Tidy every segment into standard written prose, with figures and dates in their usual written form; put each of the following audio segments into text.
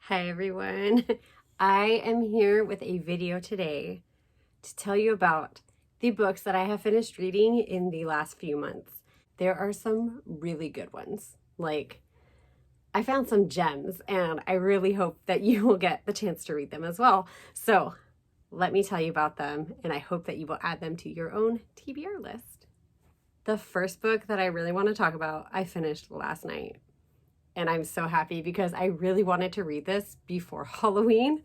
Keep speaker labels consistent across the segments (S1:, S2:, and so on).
S1: Hi everyone. I am here with a video today to tell you about the books that I have finished reading in the last few months. There are some really good ones. I found some gems and I really hope that you will get the chance to read them as well. So let me tell you about them and I hope that you will add them to your own TBR list. The first book that I really want to talk about, I finished last night. And I'm so happy because I really wanted to read this before Halloween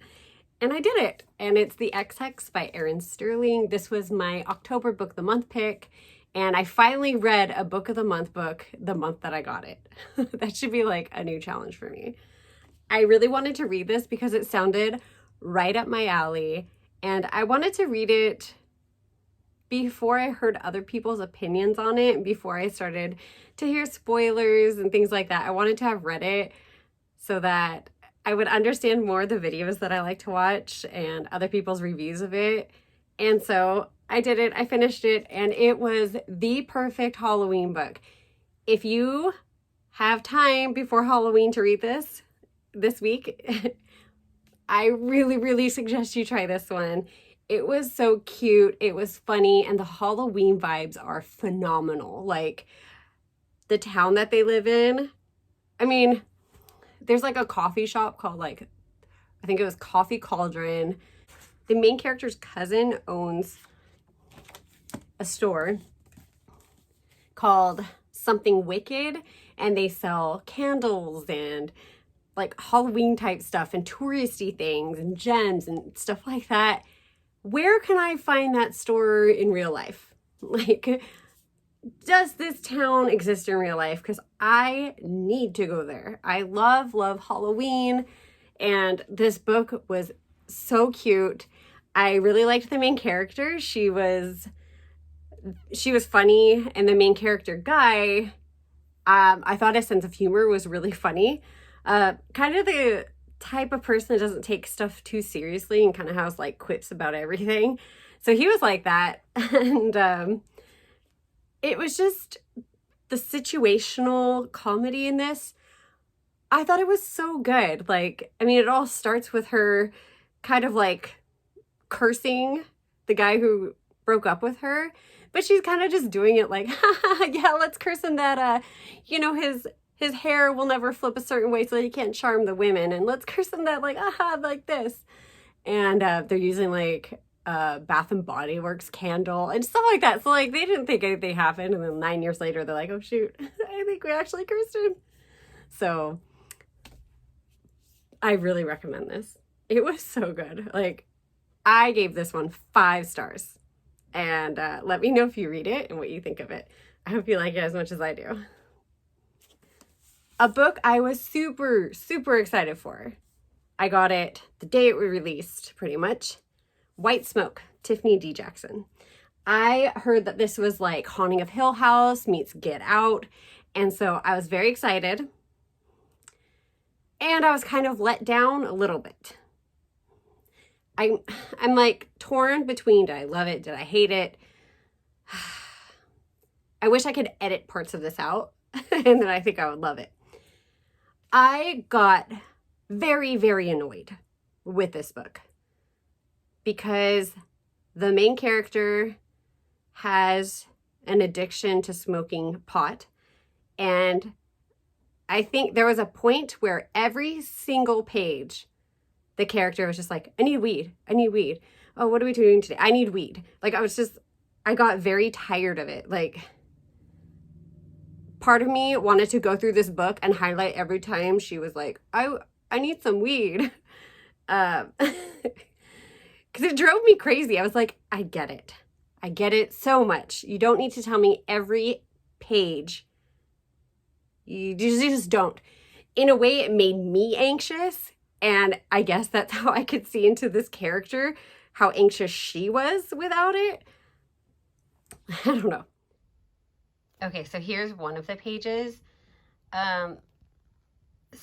S1: and I did it. And it's The Ex-Hex by Erin Sterling. This was my October Book of the Month pick. And I finally read a Book of the Month book the month that I got it. That should be like a new challenge for me. I really wanted to read this because it sounded right up my alley. And I wanted to read it before I heard other people's opinions on it, before I started to hear spoilers and things like that. I wanted to have read it so that I would understand more of the videos that I like to watch and other people's reviews of it. And so I did it, I finished it, and it was the perfect Halloween book. If you have time before Halloween to read this week, I really suggest you try this one. It was so cute, it was funny, and the Halloween vibes are phenomenal. Like, the town that they live in, I mean, there's like a coffee shop called I think it was Coffee Cauldron. The main character's cousin owns a store called Something Wicked, and they sell candles and like Halloween type stuff and touristy things and gems and stuff like that. Where can I find that store in real life? Like, does this town exist in real life? Because I need to go there. I love Halloween, and this book was so cute. I really liked the main character. She was funny, and the main character guy, I thought his sense of humor was really funny. Kind of the type of person that doesn't take stuff too seriously and kind of has like quips about everything. So he was like that. And it was just the situational comedy in this. I thought it was so good. Like, I mean, it all starts with her kind of like cursing the guy who broke up with her, but she's kind of just doing it like, yeah, let's curse him that, his hair will never flip a certain way so that he can't charm the women. And let's curse him that like this. And they're using like Bath and Body Works candle and stuff like that. So like they didn't think anything happened. And then 9 years later, they're like, oh shoot, I think we actually cursed him. So I really recommend this. It was so good. Like, I gave this one 5 stars. And let me know if you read it and what you think of it. I hope you like it as much as I do. A book I was super excited for. I got it the day it was released, pretty much. White Smoke, Tiffany D. Jackson. I heard that this was like Haunting of Hill House meets Get Out, and so I was very excited. And I was kind of let down a little bit. I'm like torn between, did I love it? Did I hate it? I wish I could edit parts of this out and then I think I would love it. I got very annoyed with this book because the main character has an addiction to smoking pot, and I think there was a point where every single page the character was just like, I need weed. Oh, what are we doing today? I need weed. Like, I got very tired of it. Like, part of me wanted to go through this book and highlight every time she was like, I need some weed. Because it drove me crazy. I was like, I get it. I get it so much. You don't need to tell me every page. You just don't. In a way, it made me anxious. And I guess that's how I could see into this character, how anxious she was without it. I don't know. Okay, so here's one of the pages. So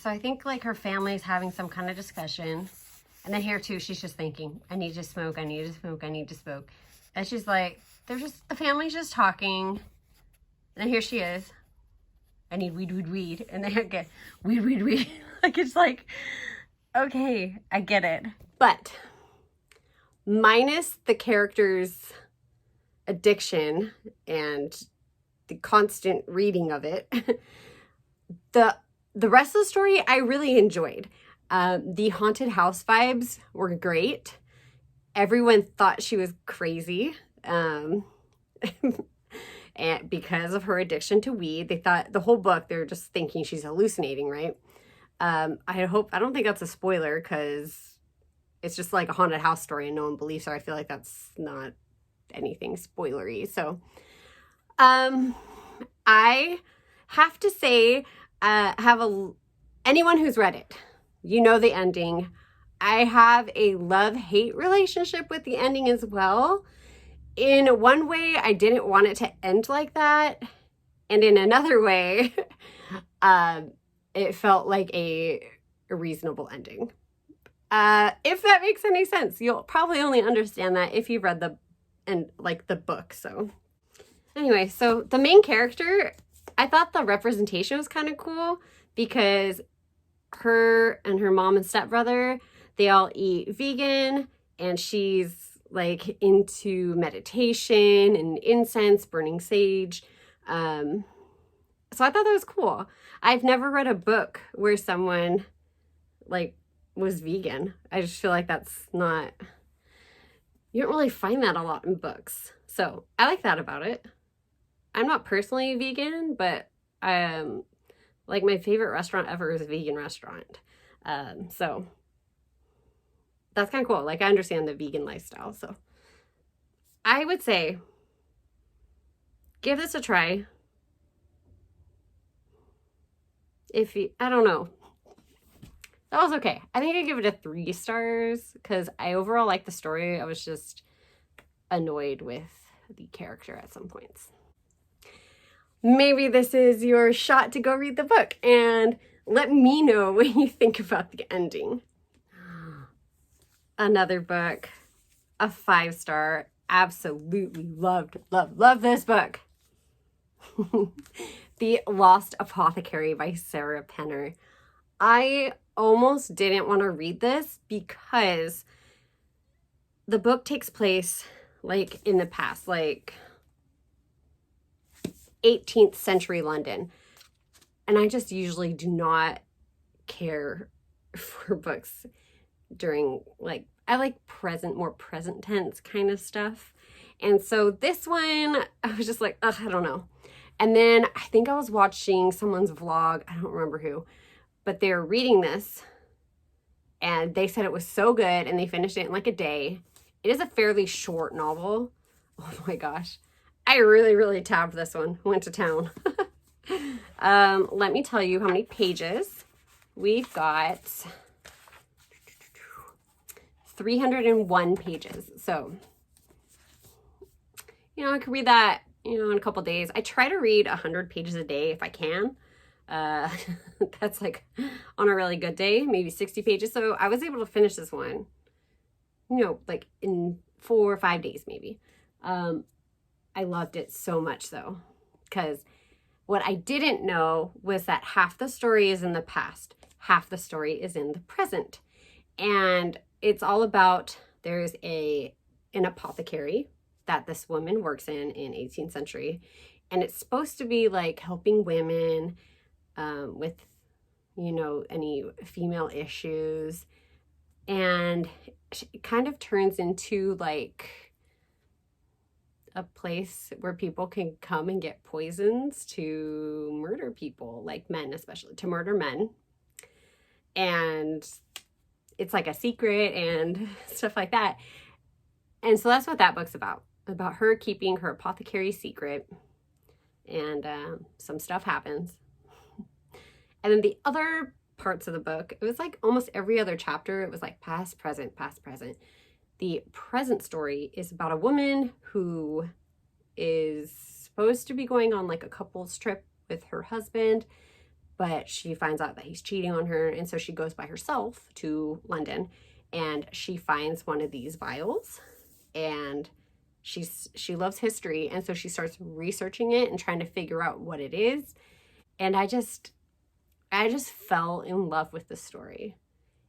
S1: I think like her family's having some kind of discussion. And then here too, she's just thinking, I need to smoke. And she's like, the family's just talking. And then here she is. I need weed. And then again, weed. Like, it's like, okay, I get it. But minus the character's addiction and the constant reading of it, the rest of the story I really enjoyed. The haunted house vibes were great. Everyone thought she was crazy. And because of her addiction to weed, they thought the whole book, they're just thinking she's hallucinating, right? I don't think that's a spoiler because it's just like a haunted house story and no one believes her. I feel like that's not anything spoilery. So, I have to say, anyone who's read it, you know the ending. I have a love-hate relationship with the ending as well. In one way, I didn't want it to end like that. And in another way, it felt like a reasonable ending. If that makes any sense. You'll probably only understand that if you've read the book. So anyway, so the main character, I thought the representation was kind of cool because her and her mom and stepbrother, they all eat vegan, and she's like into meditation and incense, burning sage. So I thought that was cool. I've never read a book where someone like was vegan. I just feel like that's not, you don't really find that a lot in books. So I like that about it. I'm not personally vegan, but like my favorite restaurant ever is a vegan restaurant. So that's kind of cool. Like I understand the vegan lifestyle. So I would say give this a try. I don't know. That was okay. I think I'd give it a 3 stars because I overall like the story. I was just annoyed with the character at some points. Maybe this is your shot to go read the book and let me know what you think about the ending. Another book, a 5-star, absolutely loved this book. The Lost Apothecary by Sarah Penner. I almost didn't want to read this because the book takes place like in the past, like 18th century London. And I just usually do not care for books during like, I like more present tense kind of stuff. And so this one, I was just like, ugh, I don't know. And then I think I was watching someone's vlog, I don't remember who, but they were reading this and they said it was so good and they finished it in like a day. It is a fairly short novel. Oh my gosh. I really tabbed this one. Went to town. Let me tell you how many pages. We've got 301 pages. So, I could read that, in a couple days. I try to read 100 pages a day if I can. That's like on a really good day, maybe 60 pages. So I was able to finish this one, like in 4 or 5 days, maybe. I loved it so much though, because what I didn't know was that half the story is in the past, half the story is in the present. And it's all about, there's an apothecary that this woman works in 18th century. And it's supposed to be like helping women with, any female issues. And it kind of turns into like a place where people can come and get poisons to murder people, like men, especially to murder men. And it's like a secret and stuff like that. And so that's what that book's about her keeping her apothecary secret. And some stuff happens. And then the other parts of the book, it was like almost every other chapter, it was like past, present, past, present. The present story is about a woman who is supposed to be going on like a couple's trip with her husband, but she finds out that he's cheating on her. And so she goes by herself to London and she finds one of these vials, and she loves history. And so she starts researching it and trying to figure out what it is. And I just fell in love with the story.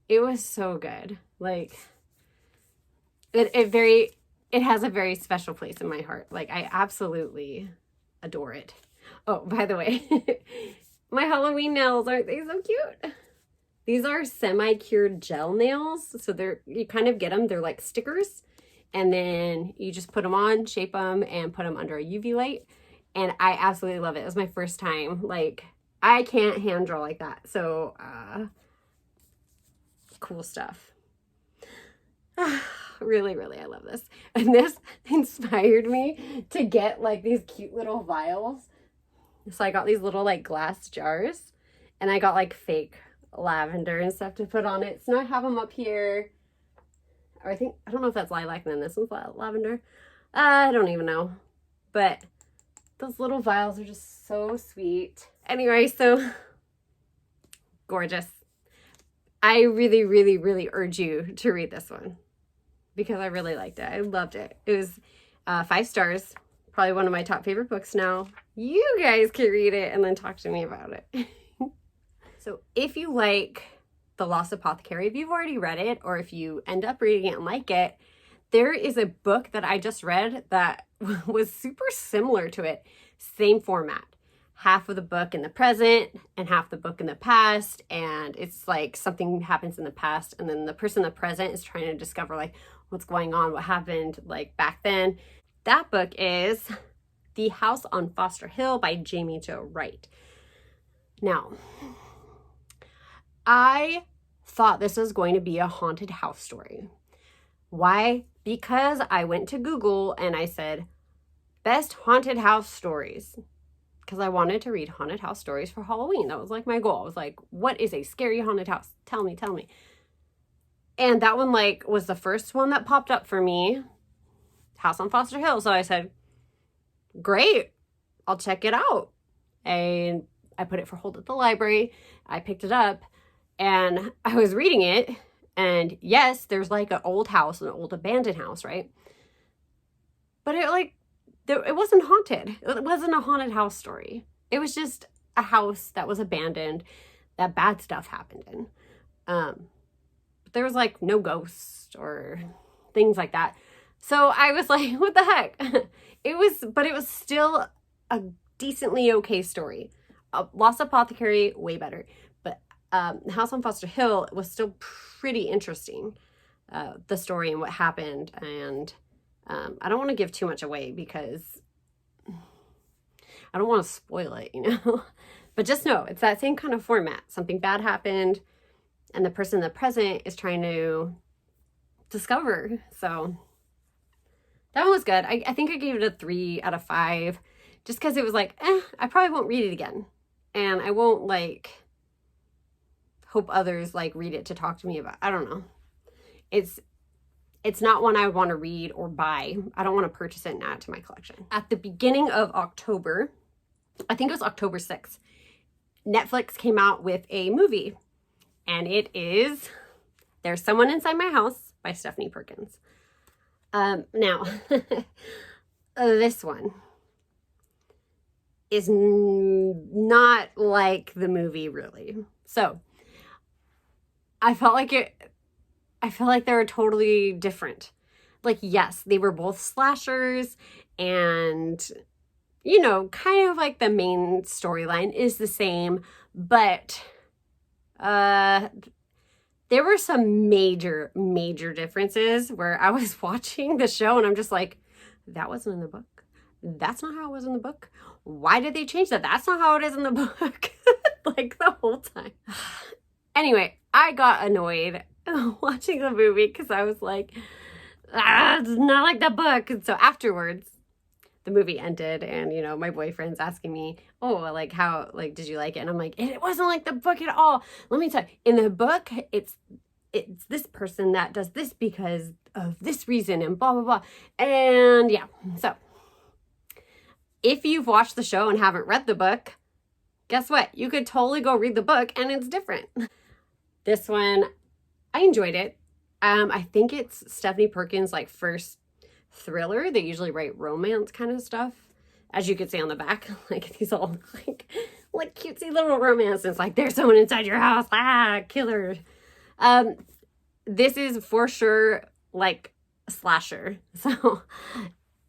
S1: It was so good. Like, it has a very special place in my heart. Like, I absolutely adore it. Oh, by the way, my Halloween nails, aren't they so cute? These are semi-cured gel nails. So you kind of get them, they're like stickers. And then you just put them on, shape them, and put them under a UV light. And I absolutely love it. It was my first time. Like, I can't hand draw like that. So, cool stuff. Really, really, I love this. And this inspired me to get like these cute little vials. So I got these little like glass jars, and I got like fake lavender and stuff to put on it. So now I have them up here. Or I don't know if that's lilac, and then this one's lavender. I don't even know. But those little vials are just so sweet. Anyway, so gorgeous. I really, really, really urge you to read this one because I really liked it. I loved it. It was 5 stars. Probably one of my top favorite books now. You guys can read it and then talk to me about it. So if you like The Lost Apothecary, if you've already read it, or if you end up reading it and like it, there is a book that I just read that was super similar to it. Same format. Half of the book in the present and half the book in the past. And it's like something happens in the past, and then the person in the present is trying to discover like what's going on, what happened like back then. That book is The House on Foster Hill by Jamie Jo Wright. Now, I thought this was going to be a haunted house story. Why? Because I went to Google and I said, best haunted house stories. Because I wanted to read haunted house stories for Halloween. That was like my goal. I was like, what is a scary haunted house? Tell me, tell me. And that one like was the first one that popped up for me. House on Foster Hill. So I said, great, I'll check it out. And I put it for hold at the library. I picked it up and I was reading it. And yes, there's like an old house, an old abandoned house, right? But it wasn't haunted. It wasn't a haunted house story. It was just a house that was abandoned that bad stuff happened in. But there was like no ghosts or things like that. So I was like, what the heck? But it was still a decently okay story. Lost Apothecary, way better. But House on Foster Hill was still pretty interesting. The story and what happened. And I don't want to give too much away because I don't want to spoil it, you know? But just know, it's that same kind of format. Something bad happened, and the person in the present is trying to discover. So that one was good. I think I gave it a 3 out of 5 just because it was like, I probably won't read it again. And I won't like hope others like read it to talk to me about. I don't know. It's not one I want to read or buy. I don't want to purchase it and add it to my collection. At the beginning of October, I think it was October 6th, Netflix came out with a movie. And it is There's Someone Inside My House by Stephanie Perkins. Now, this one is not like the movie, really. So, I felt like they were totally different. Like, yes, they were both slashers, and, you know, kind of like the main storyline is the same, but there were some major differences where I was watching the show and I'm just like, that wasn't in the book. That's not how it was in the book. Why did they change that? That's not how it is in the book. Like the whole time. Anyway, I got annoyed watching the movie because I was like, it's not like the book. And so afterwards, the movie ended and, you know, my boyfriend's asking me, oh, like how, like, did you like it? And I'm like, it wasn't like the book at all. Let me tell you, in the book, it's this person that does this because of this reason and blah, blah, blah. And yeah, so if you've watched the show and haven't read the book, guess what? You could totally go read the book and it's different. This one, I enjoyed it. I think it's Stephanie Perkins' like first thriller. They usually write romance kind of stuff, as you could see on the back. Like these all like cutesy little romances. Like there's someone inside your house, killer. This is for sure like a slasher. So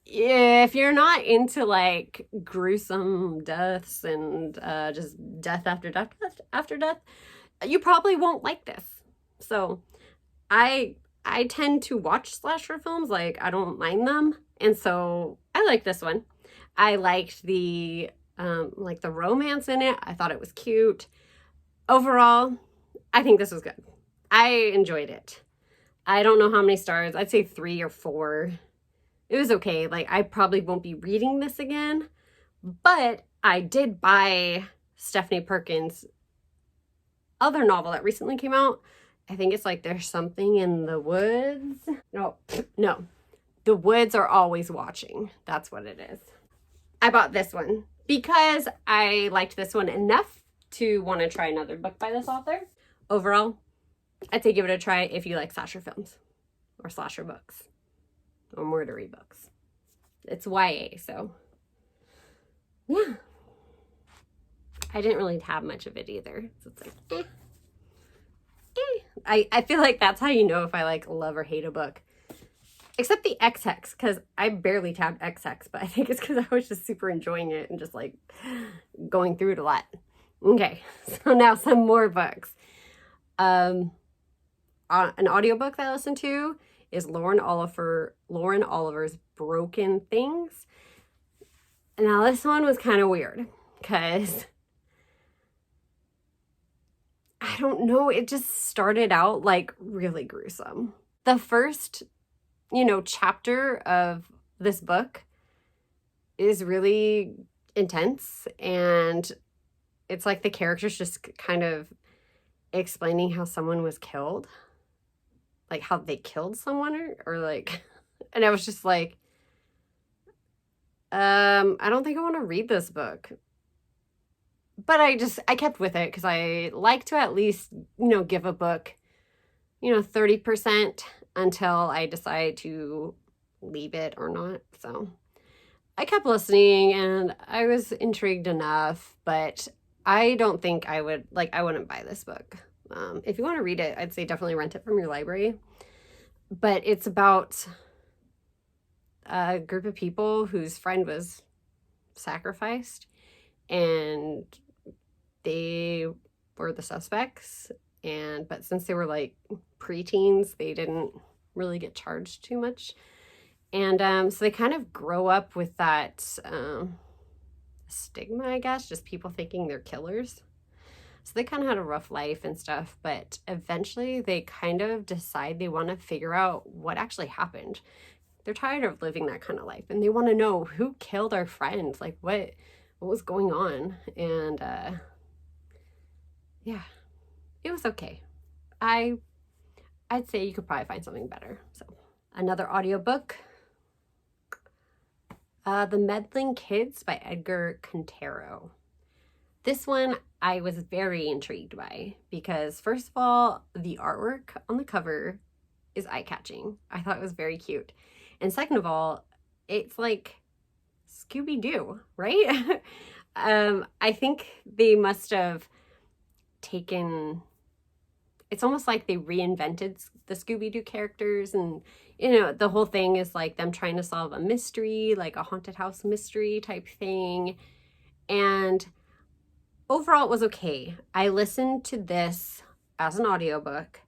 S1: if you're not into like gruesome deaths and just death after death after death, you probably won't like this. So I tend to watch slasher films, like I don't mind them, and so I like this one. I liked the like the romance in it. I thought it was cute. Overall, I think this was good. I enjoyed it. I don't know how many stars. I'd say 3 or 4. It was okay. Like, I probably won't be reading this again, but I did buy Stephanie Perkins' other novel that recently came out. I think it's like There's Something in the Woods. No. The Woods Are Always Watching. That's what it is. I bought this one because I liked this one enough to want to try another book by this author. Overall, I'd say give it a try if you like slasher films or slasher books or murdery books. It's YA, so yeah. I didn't really have much of it either, so it's like I feel like that's how you know if I like love or hate a book. Except the XX, because I barely tabbed XX, but I think it's because I was just super enjoying it and just like going through it a lot. Okay, so now some more books. An audiobook that I listened to is Lauren Oliver's Broken Things. Now this one was kind of weird because I don't know, it just started out like really gruesome. The first, chapter of this book is really intense, and it's like the characters just kind of explaining how someone was killed, like how they killed someone or like, and I was just like, I don't think I want to read this book. But I kept with it because I like to at least, give a book, 30% until I decide to leave it or not. So I kept listening and I was intrigued enough, but I don't think I wouldn't buy this book. If you want to read it, I'd say definitely rent it from your library. But it's about a group of people whose friend was sacrificed, and they were the suspects. But since they were like preteens, they didn't really get charged too much. And so they kind of grow up with that stigma, I guess, just people thinking they're killers. So they kind of had a rough life and stuff, but eventually they kind of decide they want to figure out what actually happened. They're tired of living that kind of life, and they want to know who killed our friends, like what was going on. And yeah, it was okay. I'd say you could probably find something better. So another audiobook, The Meddling Kids by Edgar Quintero. This one I was very intrigued by because, first of all, the artwork on the cover is eye-catching. I thought it was very cute. And second of all, it's like Scooby-Doo, right? I think they must have taken... It's almost like they reinvented the Scooby-Doo characters, and, the whole thing is like them trying to solve a mystery, like a haunted house mystery type thing. And overall, it was okay. I listened to this as an audiobook,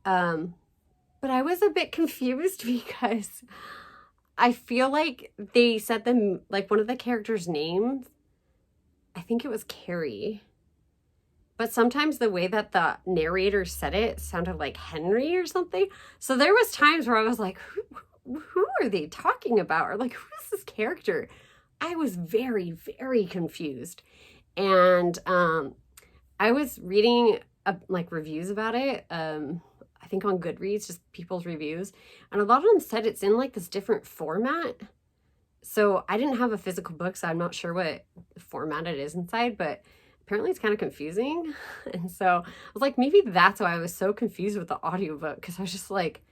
S1: but I was a bit confused because I feel like they said them, like one of the characters' names, I think it was Carrie. But sometimes the way that the narrator said it sounded like Henry or something. So there was times where I was like, who are they talking about? Or like, who is this character? I was very, very confused. And I was reading like reviews about it. I think on Goodreads, just people's reviews. And a lot of them said it's in like this different format. So I didn't have a physical book, so I'm not sure what format it is inside, but apparently it's kind of confusing. And so I was like, maybe that's why I was so confused with the audiobook, because I was just like,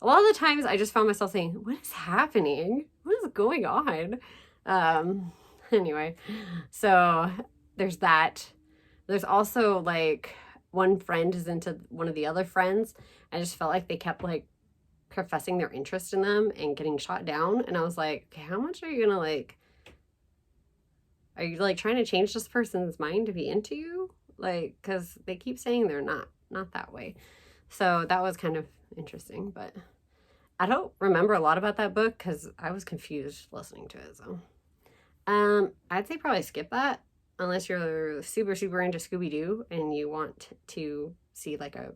S1: a lot of the times I just found myself saying, what is happening? What is going on? Anyway, so there's that. There's also like one friend is into one of the other friends. I just felt like they kept like professing their interest in them and getting shot down. And I was like, okay, how much are you gonna like, are you like trying to change this person's mind to be into you? Like, because they keep saying they're not that way. So that was kind of interesting, but I don't remember a lot about that book because I was confused listening to it. So I'd say probably skip that unless you're super, super into Scooby-Doo and you want to see like a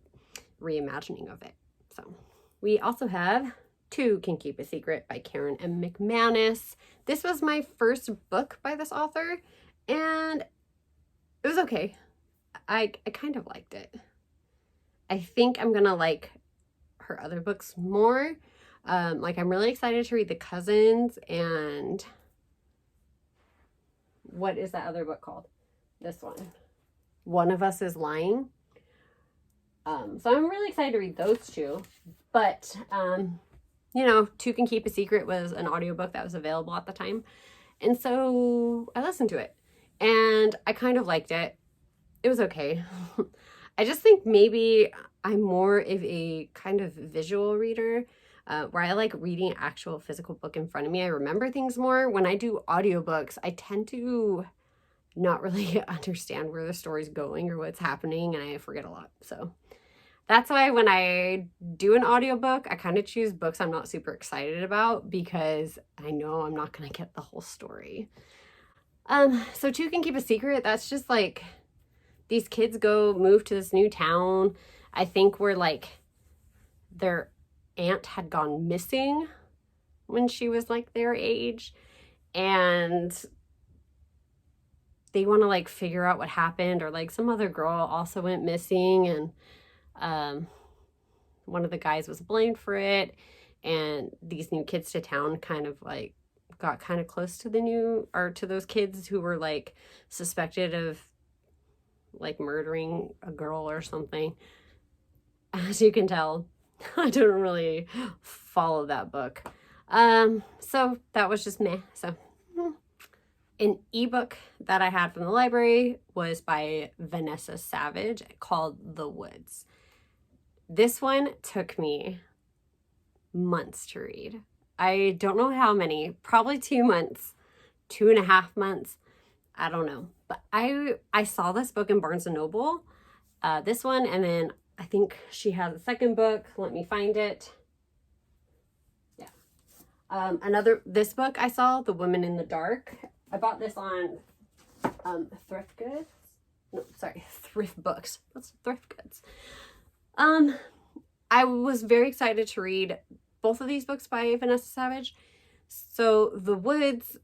S1: reimagining of it. So we also have Two Can Keep a Secret by Karen M. McManus. This was my first book by this author, and it was okay. I kind of liked it. I think I'm gonna like her other books more. Like I'm really excited to read The Cousins, and what is that other book called? This one. One of Us is Lying. So I'm really excited to read those two. But, you know, Two Can Keep a Secret was an audiobook that was available at the time. And so I listened to it. And I kind of liked it. It was okay. I just think maybe I'm more of a kind of visual reader, where I like reading actual physical book in front of me. I remember things more. When I do audiobooks, I tend to not really understand where the story's going or what's happening, and I forget a lot. So that's why when I do an audiobook, I kind of choose books I'm not super excited about because I know I'm not going to get the whole story. So Two Can Keep a Secret, that's just like these kids move to this new town. I think where like their aunt had gone missing when she was like their age, and they want to like figure out what happened, or like some other girl also went missing, and one of the guys was blamed for it, and these new kids to town kind of like got kind of close to to those kids who were like suspected of like murdering a girl or something. As you can tell, I don't really follow that book. So that was just meh. So an ebook that I had from the library was by Vanessa Savage called The Woods. This one took me months to read. I don't know how many, probably 2 months, 2.5 months. I don't know. But I saw this book in Barnes & Noble, this one, and then I think she has a second book. Let me find it. Yeah. This book I saw, The Woman in the Dark. I bought this on Thrift Goods. No, sorry, Thrift Books. That's Thrift Goods. I was very excited to read both of these books by Vanessa Savage. So The Woods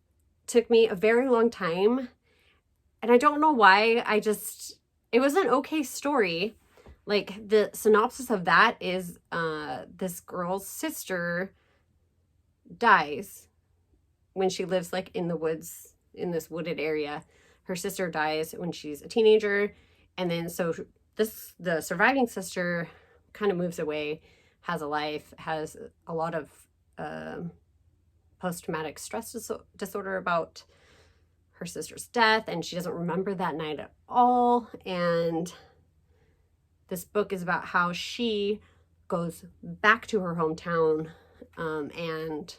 S1: took me a very long time, and I don't know why. It was an okay story. Like, the synopsis of that is this girl's sister dies when she lives like in the woods, in this wooded area. Her sister dies when she's a teenager, and then so the surviving sister kind of moves away, has a life, has a lot of post-traumatic stress disorder about her sister's death, and she doesn't remember that night at all. And this book is about how she goes back to her hometown, and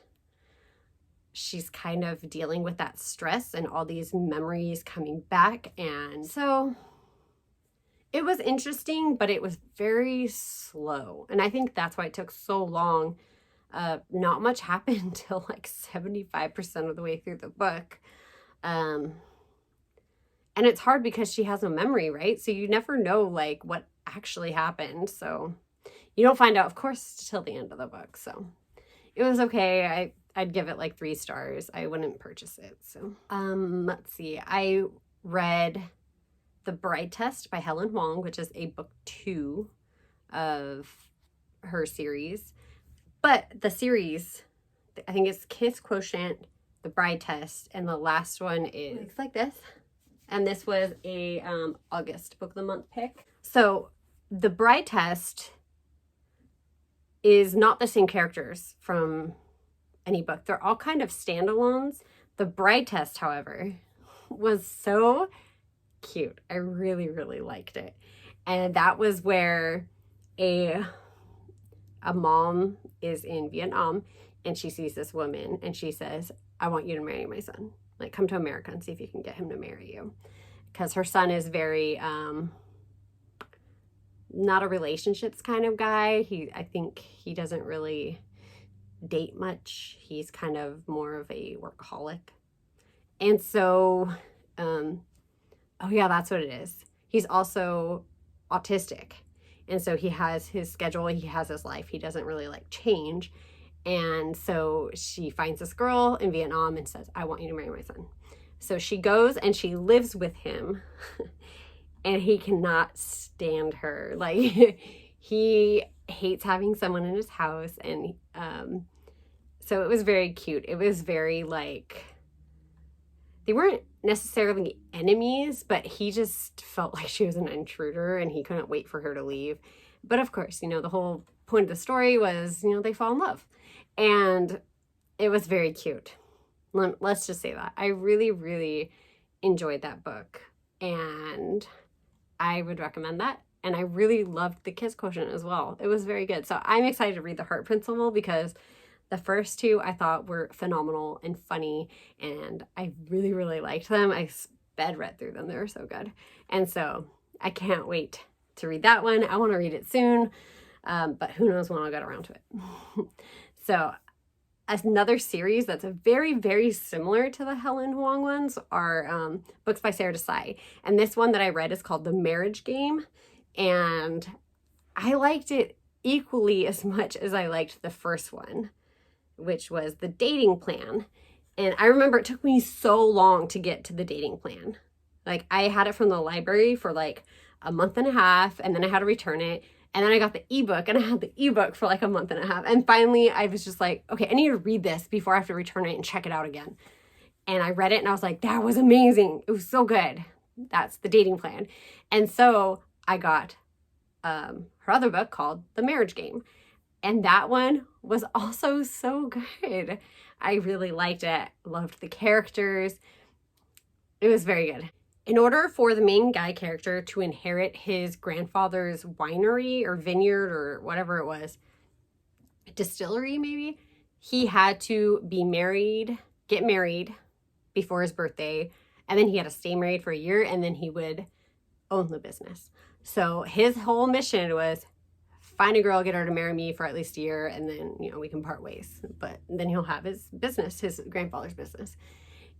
S1: she's kind of dealing with that stress and all these memories coming back. And so it was interesting, but it was very slow. And I think that's why it took so long. Not much happened until like 75% of the way through the book. And it's hard because she has no memory, right? So you never know like what actually happened. So you don't find out, of course, till the end of the book. So it was okay. I'd give it like 3 stars. I wouldn't purchase it. So let's see. I read The Bride Test by Helen Huang, which is a book 2 of her series. But the series, I think it's Kiss Quotient, The Bride Test, and the last one is like this. And this was a August Book of the Month pick. So The Bride Test is not the same characters from any book. They're all kind of standalones. The Bride Test, however, was so cute. I really, really liked it. And that was where a mom is in Vietnam, and she sees this woman and she says, I want you to marry my son. Like, come to America and see if you can get him to marry you. Because her son is very not a relationships kind of guy. I think he doesn't really date much. He's kind of more of a workaholic. And so, oh yeah, that's what it is. He's also autistic. And so he has his schedule, he has his life. He doesn't really like change. And so she finds this girl in Vietnam and says, I want you to marry my son. So she goes and she lives with him. And he cannot stand her. Like, he hates having someone in his house. And so it was very cute. It was very like, they weren't necessarily enemies, but he just felt like she was an intruder and he couldn't wait for her to leave. But of course, the whole point of the story was, they fall in love. And it was very cute. Let's just say that. I really, really enjoyed that book. And I would recommend that. And I really loved the Kiss Quotient as well. It was very good. So I'm excited to read The Heart Principle because the first two I thought were phenomenal and funny, and I really, really liked them. I sped read through them. They were so good. And so I can't wait to read that one. I want to read it soon, but who knows when I'll get around to it. So another series that's very, very similar to the Helen Huang ones are books by Sarah Desai. And this one that I read is called The Marriage Game. And I liked it equally as much as I liked the first one, which was The Dating Plan. And I remember it took me so long to get to The Dating Plan. Like, I had it from the library for like a month and a half, and then I had to return it. And then I got the ebook, and I had the ebook for like a month and a half. And finally, I was just like, okay, I need to read this before I have to return it and check it out again. And I read it, and I was like, that was amazing. It was so good. That's The Dating Plan. And so I got her other book called The Marriage Game. And that one was also so good. I really liked it. Loved the characters. It was very good. In order for the main guy character to inherit his grandfather's winery or vineyard or whatever it was, distillery maybe, he had to get married before his birthday, and then he had to stay married for a year, and then he would own the business. So his whole mission was find a girl, get her to marry me for at least a year, and then, we can part ways. But then he'll have his business, his grandfather's business.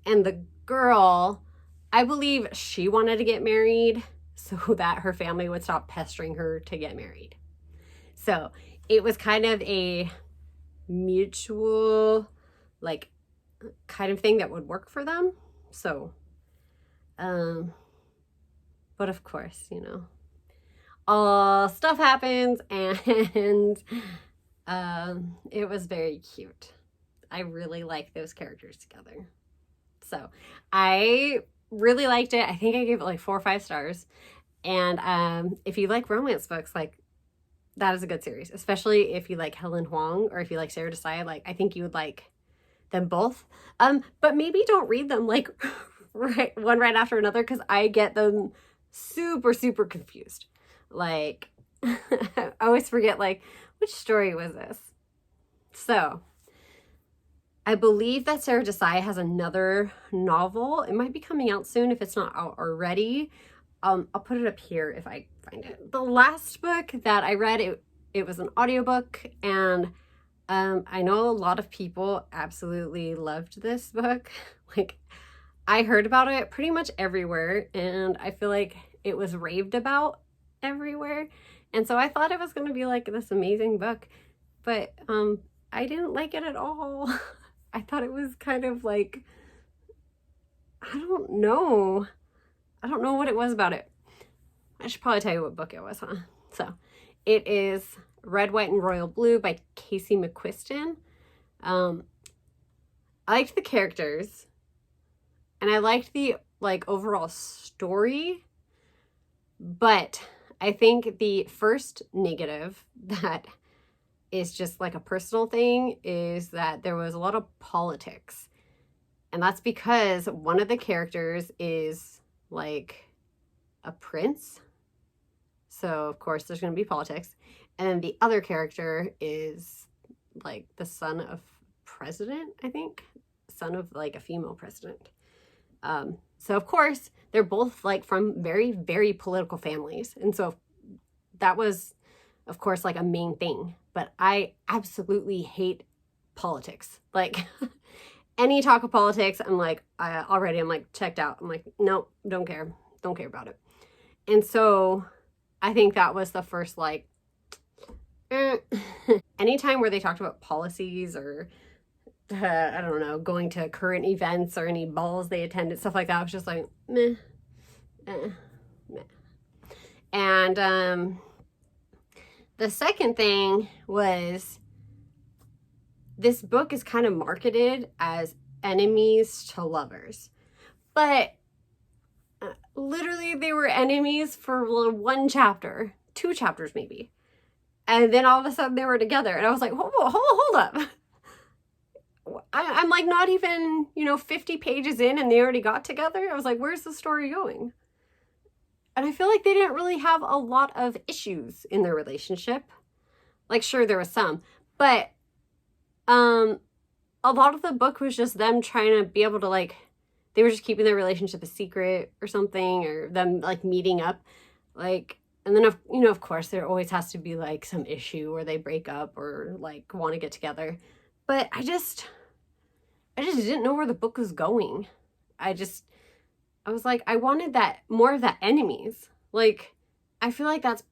S1: And the girl, I believe she wanted to get married so that her family would stop pestering her to get married. So it was kind of a mutual, like, kind of thing that would work for them. So, but of course, stuff happens, and it was very cute. I really like those characters together. So I really liked it. I think I gave it like 4 or 5 stars. And if you like romance books, like, that is a good series, especially if you like Helen Huang or if you like Sarah Desai. Like, I think you would like them both. But maybe don't read them like one right after another, because I get them super, super confused. Like, I always forget, like, which story was this? So I believe that Sarah Desai has another novel. It might be coming out soon if it's not out already. I'll put it up here if I find it. The last book that I read, it was an audiobook, and I know a lot of people absolutely loved this book. Like, I heard about it pretty much everywhere, and I feel like it was raved about everywhere. And so I thought it was going to be like this amazing book, but I didn't like it at all. I thought it was kind of like, I don't know what it was about it. I should probably tell you what book it was, huh? So it is Red, White, and Royal Blue by Casey McQuiston. I liked the characters, and I liked the overall story, but I think the first negative that is just like a personal thing is that there was a lot of politics. And that's because one of the characters is like a prince, So, of course, there's going to be politics. And then the other character is like the son of president, I think. Son of like a female president. So, of course, they're both like from very, very political families. And so that was, of course, like a main thing. But I absolutely hate politics. Like any talk of politics, I'm like, I'm like checked out. I'm like, nope, don't care. Don't care about it. And so I think that was the first like, anytime where they talked about policies or I don't know, going to current events or any balls they attended, stuff like that, I was just like, meh, meh. And the second thing was this book is kind of marketed as enemies to lovers, but literally they were enemies for one chapter, 2 chapters maybe. And then all of a sudden they were together. And I was like, hold up. I'm like not even, 50 pages in and they already got together. I was like, where's the story going? And I feel like they didn't really have a lot of issues in their relationship. Like, sure, there was some. But a lot of the book was just them trying to be able to like, they were just keeping their relationship a secret or something, or them like meeting up. Like, and then, of course, there always has to be like some issue where they break up or like want to get together. But I just didn't know where the book was going. I was like, I wanted that more of that enemies. Like, I feel like that's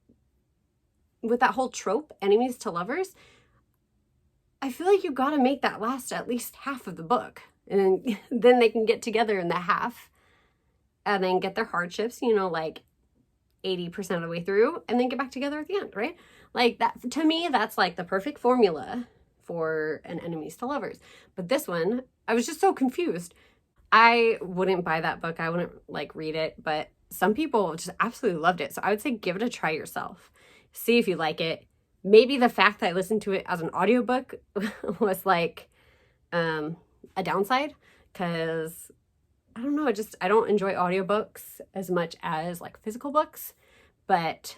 S1: with that whole trope, enemies to lovers. I feel like you got to make that last at least half of the book. And then they can get together in the half and then get their hardships, like 80% of the way through and then get back together at the end, right? Like that, to me, that's like the perfect formula for an enemies to lovers. But this one, I was just so confused. I wouldn't buy that book. I wouldn't like read it, but some people just absolutely loved it. So I would say give it a try yourself. See if you like it. Maybe the fact that I listened to it as an audiobook was like a downside, because I don't know, I don't enjoy audiobooks as much as like physical books, but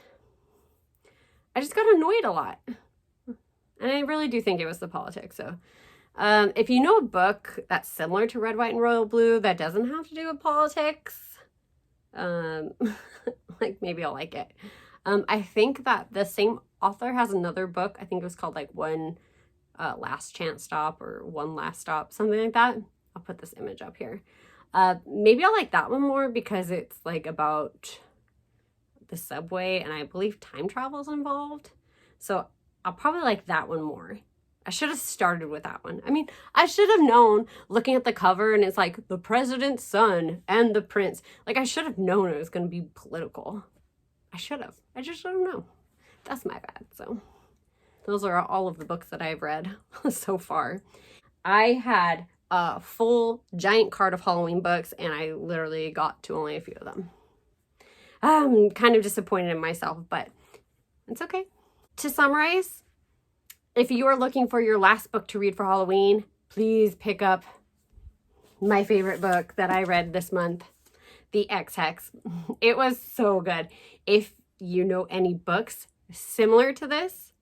S1: I just got annoyed a lot. And I really do think it was the politics. So if you know a book that's similar to Red, White, and Royal Blue that doesn't have to do with politics, like maybe I'll like it. I think that the same author has another book. I think it was called like One Last Chance Stop or One Last Stop, something like that. I'll put this image up here. Maybe I'll like that one more because it's like about the subway and I believe time travel is involved. So I'll probably like that one more. I should have started with that one. I mean, I should have known looking at the cover and it's like the president's son and the prince. Like I should have known it was going to be political. I should have. I just don't know. That's my bad. So those are all of the books that I've read so far. I had a full giant cart of Halloween books and I literally got to only a few of them. I'm kind of disappointed in myself, but it's okay. To summarize, if you are looking for your last book to read for Halloween, please pick up my favorite book that I read this month, The Ex-Hex. It was so good. If you know any books similar to this,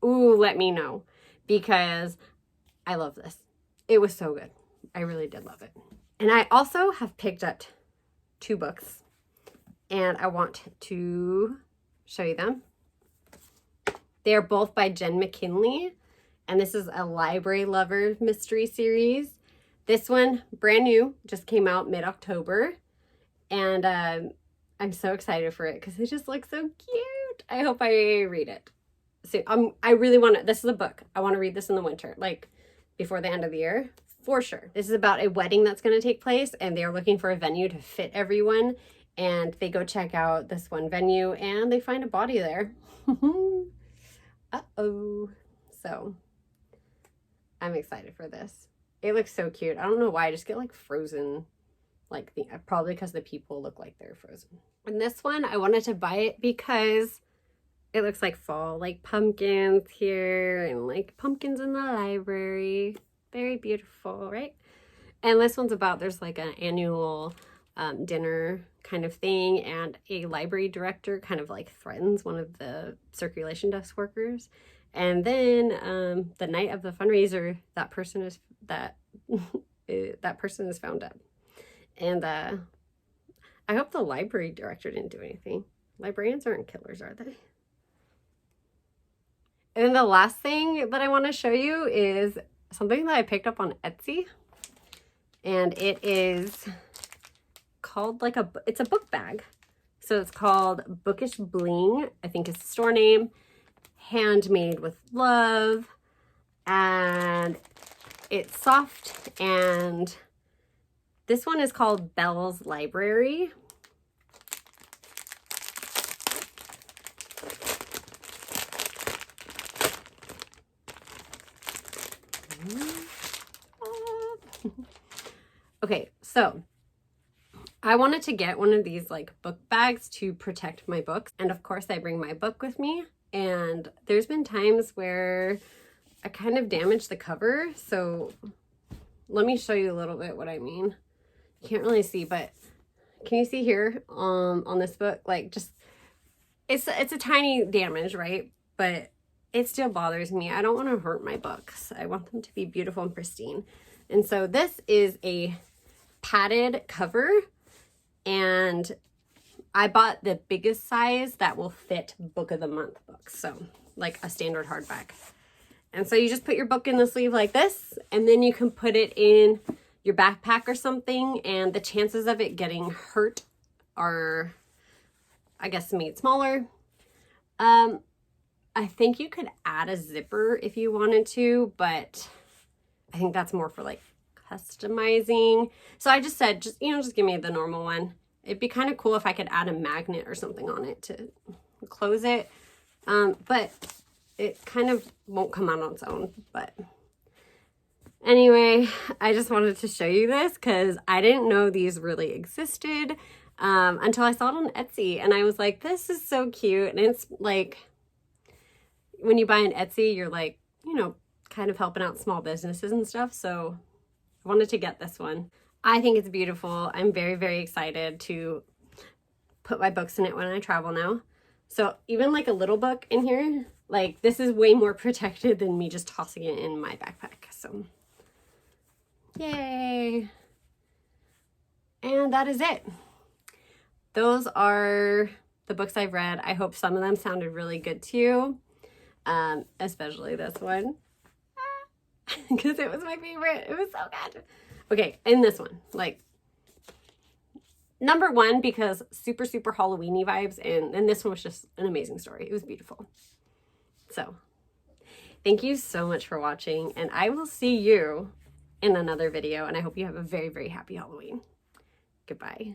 S1: let me know, because I love this. It was so good. I really did love it. And I also have picked up 2 books, and I want to show you them. They are both by Jen McKinley, and this is a library lover mystery series. This one, brand new, just came out mid-October, and I'm so excited for it because it just looks so cute. I hope I read it. So I really want to, this is a book. I want to read this in the winter, like before the end of the year, for sure. This is about a wedding that's going to take place, and they're looking for a venue to fit everyone, and they go check out this one venue, and they find a body there. Uh-oh. So I'm excited for this. It looks so cute. I don't know why. I just get like frozen, like probably because the people look like they're frozen. And this one, I wanted to buy it because it looks like fall, like pumpkins here and like pumpkins in the library. Very beautiful, right? And this one's about, there's like an annual dinner kind of thing, and a library director kind of like threatens one of the circulation desk workers. And then the night of the fundraiser, that person is found up. And I hope the library director didn't do anything. Librarians aren't killers, are they? And then the last thing that I want to show you is something that I picked up on Etsy. And it is called it's a book bag. So it's called Bookish Bling, I think is the store name. Handmade with love. And it's soft, and this one is called Belle's Library. Okay, so I wanted to get one of these like book bags to protect my books. And of course I bring my book with me. And there's been times where I kind of damaged the cover. So let me show you a little bit what I mean. You can't really see, but can you see here on this book? Like just, it's a tiny damage, right? But it still bothers me. I don't want to hurt my books. I want them to be beautiful and pristine. And so this is a padded cover, and I bought the biggest size that will fit Book of the Month books. So like a standard hardback. And so you just put your book in the sleeve like this, and then you can put it in your backpack or something, and the chances of it getting hurt are, I guess, made smaller. I think you could add a zipper if you wanted to, but I think that's more for like customizing. So I just said, just give me the normal one. It'd be kind of cool if I could add a magnet or something on it to close it. But it kind of won't come out on its own. But anyway, I just wanted to show you this because I didn't know these really existed until I saw it on Etsy. And I was like, this is so cute. And it's like, when you buy an Etsy, you're like, kind of helping out small businesses and stuff. So I wanted to get this one. I think it's beautiful. I'm very, very excited to put my books in it when I travel now. So even like a little book in here, like this is way more protected than me just tossing it in my backpack. So yay. And that is it. Those are the books I've read. I hope some of them sounded really good to you. Especially this one. Because it was my favorite. It was so good. Okay, and this one, like number one, because super, super Halloween-y vibes, and this one was just an amazing story. It was beautiful. So, thank you so much for watching, and I will see you in another video, and I hope you have a very, very happy Halloween. Goodbye.